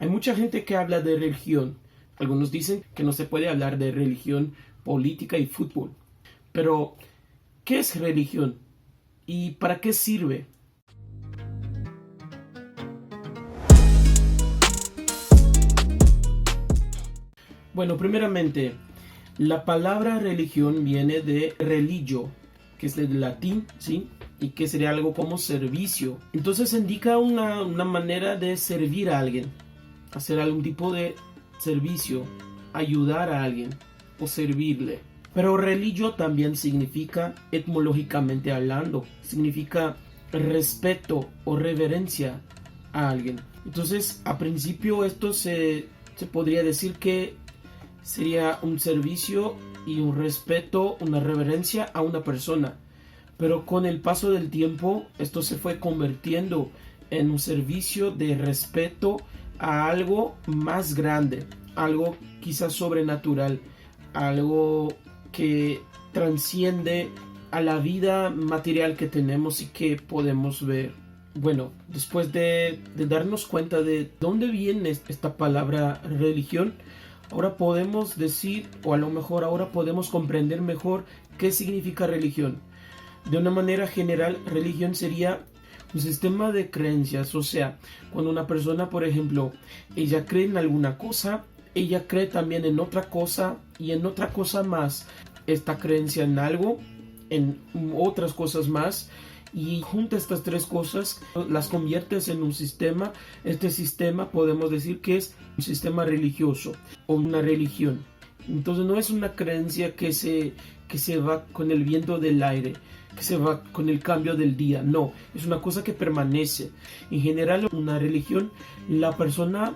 Hay mucha gente que habla de religión. Algunos dicen que no se puede hablar de religión, política y fútbol. Pero, ¿qué es religión? ¿Y para qué sirve? Bueno, primeramente, la palabra religión viene de religio, que es del latín, ¿sí? Y que sería algo como servicio. Entonces indica una manera de servir a alguien, hacer algún tipo de servicio, ayudar a alguien o servirle. Pero religio también significa, etimológicamente hablando, significa respeto o reverencia a alguien. Entonces, a principio esto se podría decir que sería un servicio y un respeto, una reverencia a una persona. Pero con el paso del tiempo, esto se fue convirtiendo en un servicio de respeto a algo más grande, algo quizás sobrenatural, algo que transciende a la vida material que tenemos y que podemos ver. Bueno, después de darnos cuenta de dónde viene esta palabra religión, ahora podemos decir, o a lo mejor ahora podemos comprender mejor qué significa religión. De una manera general, religión sería un sistema de creencias, o sea, cuando una persona, por ejemplo, ella cree en alguna cosa, ella cree también en otra cosa y en otra cosa más. Esta creencia en algo, en otras cosas más, y junta estas tres cosas, las conviertes en un sistema. Este sistema podemos decir que es un sistema religioso o una religión. Entonces no es una creencia que se va con el viento del aire, que se va con el cambio del día. No, es una cosa que permanece. En general, una religión, la persona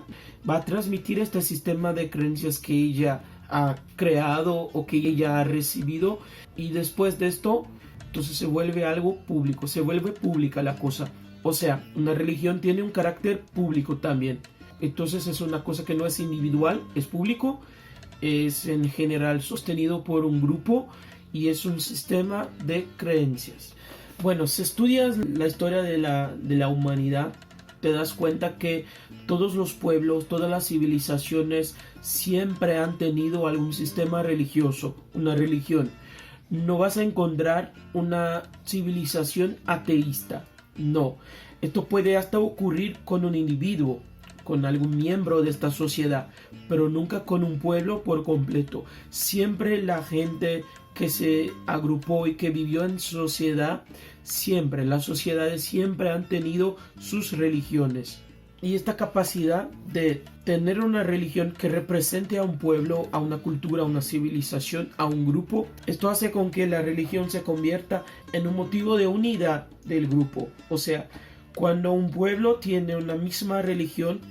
va a transmitir este sistema de creencias que ella ha creado o que ella ha recibido, y después de esto, entonces se vuelve algo público, se vuelve pública la cosa. O sea, una religión tiene un carácter público también. Entonces es una cosa que no es individual, es público, es en general sostenido por un grupo y es un sistema de creencias. Bueno, si estudias la historia de la humanidad, te das cuenta que todos los pueblos, todas las civilizaciones siempre han tenido algún sistema religioso, una religión. No vas a encontrar una civilización ateísta, no. Esto puede hasta ocurrir con un individuo, con algún miembro de esta sociedad, pero nunca con un pueblo por completo. Siempre la gente que se agrupó y que vivió en sociedad, siempre, las sociedades siempre han tenido sus religiones. Y esta capacidad de tener una religión que represente a un pueblo, a una cultura, a una civilización, a un grupo, esto hace con que la religión se convierta en un motivo de unidad del grupo. O sea, cuando un pueblo tiene una misma religión,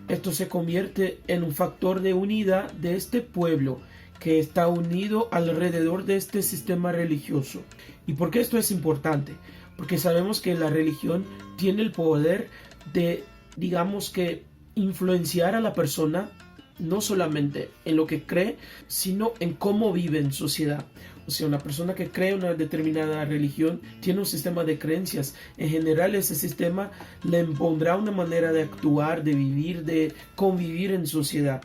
esto se convierte en un factor de unidad de este pueblo que está unido alrededor de este sistema religioso. ¿Y por qué esto es importante? Porque sabemos que la religión tiene el poder de, digamos que, influenciar a la persona no solamente en lo que cree, sino en cómo vive en sociedad. O sea, una persona que cree una determinada religión tiene un sistema de creencias. En general, ese sistema le impondrá una manera de actuar, de vivir, de convivir en sociedad.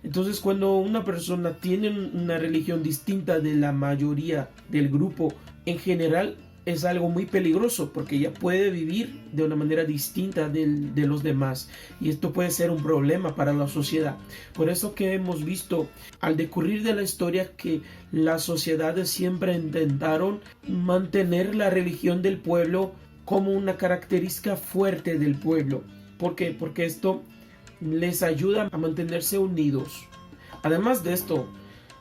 Entonces, cuando una persona tiene una religión distinta de la mayoría del grupo, en general es algo muy peligroso, porque ella puede vivir de una manera distinta de los demás, y esto puede ser un problema para la sociedad. Por eso que hemos visto al decurrir de la historia que las sociedades siempre intentaron mantener la religión del pueblo como una característica fuerte del pueblo. ¿Por qué? Porque esto les ayuda a mantenerse unidos. Además de esto,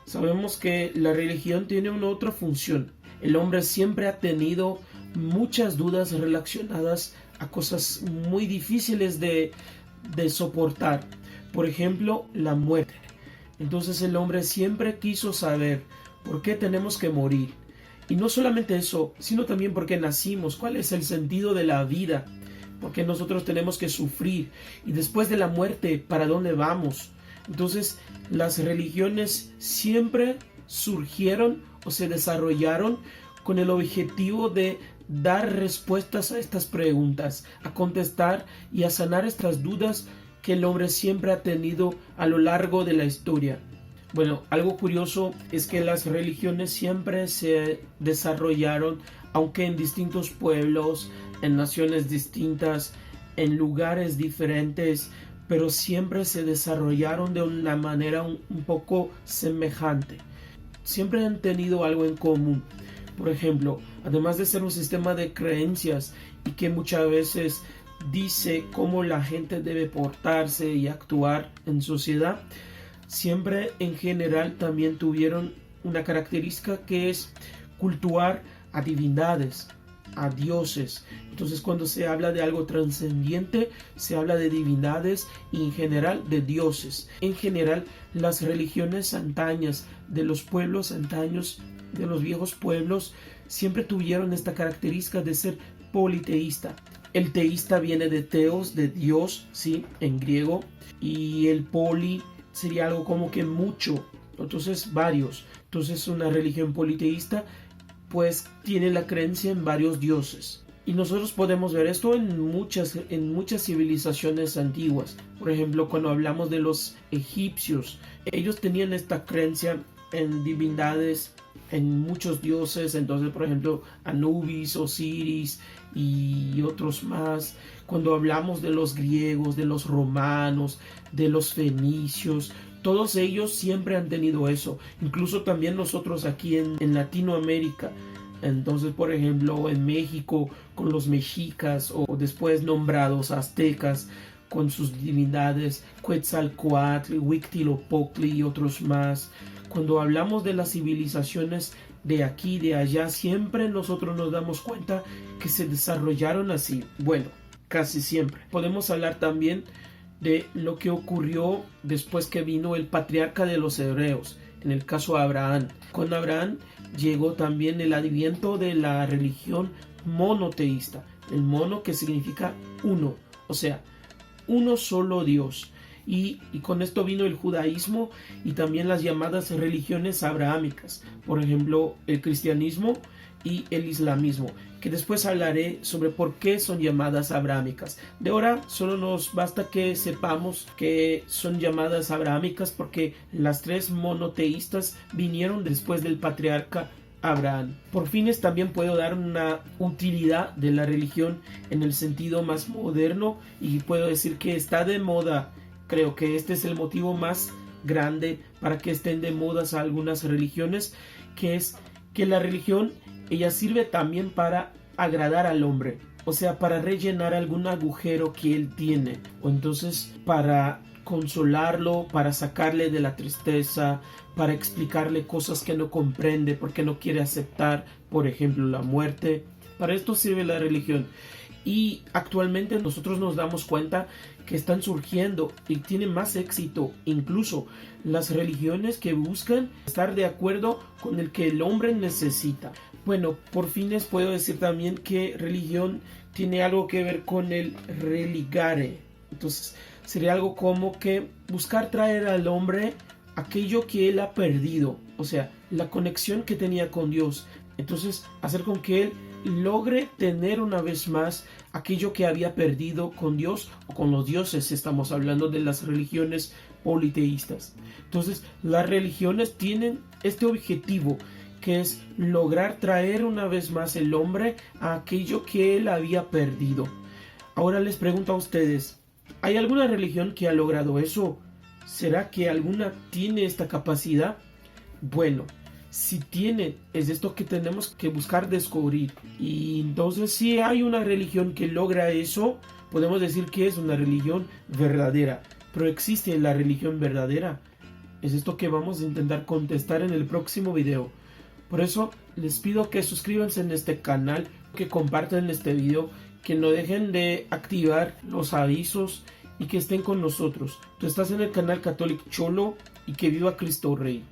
sabemos que la religión tiene una otra función. El hombre siempre ha tenido muchas dudas relacionadas a cosas muy difíciles de soportar. Por ejemplo, la muerte. Entonces el hombre siempre quiso saber por qué tenemos que morir. Y no solamente eso, sino también por qué nacimos, cuál es el sentido de la vida, por qué nosotros tenemos que sufrir. Y después de la muerte, ¿para dónde vamos? Entonces las religiones siempre surgieron o se desarrollaron con el objetivo de dar respuestas a estas preguntas, a contestar y a sanar estas dudas que el hombre siempre ha tenido a lo largo de la historia. Bueno, algo curioso es que las religiones siempre se desarrollaron, aunque en distintos pueblos, en naciones distintas, en lugares diferentes, pero siempre se desarrollaron de una manera un poco semejante. Siempre han tenido algo en común. Por ejemplo, además de ser un sistema de creencias y que muchas veces dice cómo la gente debe portarse y actuar en sociedad, siempre en general también tuvieron una característica que es cultuar a divindades, a dioses. Entonces, cuando se habla de algo trascendiente, se habla de divindades y en general de dioses. En general, las religiones antañas de los pueblos antaños, de los viejos pueblos, siempre tuvieron esta característica de ser politeísta. El teísta viene de teos, de Dios, ¿sí? En griego, y el poli sería algo como que mucho, entonces varios. Entonces una religión politeísta pues tiene la creencia en varios dioses. Y nosotros podemos ver esto en muchas civilizaciones antiguas. Por ejemplo, cuando hablamos de los egipcios, ellos tenían esta creencia en divindades, en muchos dioses. Entonces, por ejemplo, Anubis, Osiris y otros más. Cuando hablamos de los griegos, de los romanos, de los fenicios, todos ellos siempre han tenido eso. Incluso también nosotros aquí en Latinoamérica. Entonces, por ejemplo, en México con los mexicas, o después nombrados aztecas con sus divindades, Quetzalcóatl, Huitzilopochtli y otros más. Cuando hablamos de las civilizaciones de aquí, de allá, siempre nosotros nos damos cuenta que se desarrollaron así. Bueno, casi siempre. Podemos hablar también de lo que ocurrió después que vino el patriarca de los hebreos, en el caso de Abraham. Con Abraham llegó también el adviento de la religión monoteísta, el mono que significa uno, o sea, uno solo Dios. Y con esto vino el judaísmo y también las llamadas religiones abrahámicas, por ejemplo, el cristianismo y el islamismo, que después hablaré sobre por qué son llamadas abrahámicas. De ahora solo nos basta que sepamos que son llamadas abrahámicas porque las tres monoteístas vinieron después del patriarca Abraham. Por fines también puedo dar una utilidad de la religión en el sentido más moderno y puedo decir que está de moda. Creo que este es el motivo más grande para que estén de moda algunas religiones, que es que la religión ella sirve también para agradar al hombre, o sea, para rellenar algún agujero que él tiene, o entonces para consolarlo, para sacarle de la tristeza, para explicarle cosas que no comprende porque no quiere aceptar, por ejemplo, la muerte. Para esto sirve la religión. Y actualmente nosotros nos damos cuenta que están surgiendo y tienen más éxito incluso las religiones que buscan estar de acuerdo con el que el hombre necesita. Bueno, por fines puedo decir también que religión tiene algo que ver con el religare. Entonces sería algo como que buscar traer al hombre aquello que él ha perdido, o sea, la conexión que tenía con Dios. Entonces hacer con que él logre tener una vez más aquello que había perdido con Dios o con los dioses. Estamos hablando de las religiones politeístas. Entonces las religiones tienen este objetivo, que es lograr traer una vez más el hombre a aquello que él había perdido. Ahora les pregunto a ustedes, ¿hay alguna religión que ha logrado eso? ¿Será que alguna tiene esta capacidad? Bueno, si tiene, es esto que tenemos que buscar descubrir. Y entonces si hay una religión que logra eso, podemos decir que es una religión verdadera. Pero ¿existe la religión verdadera? Es esto que vamos a intentar contestar en el próximo video. Por eso les pido que suscríbanse en este canal, que compartan este video, que no dejen de activar los avisos y que estén con nosotros. Tú estás en el canal Catholic Cholo y que viva Cristo Rey.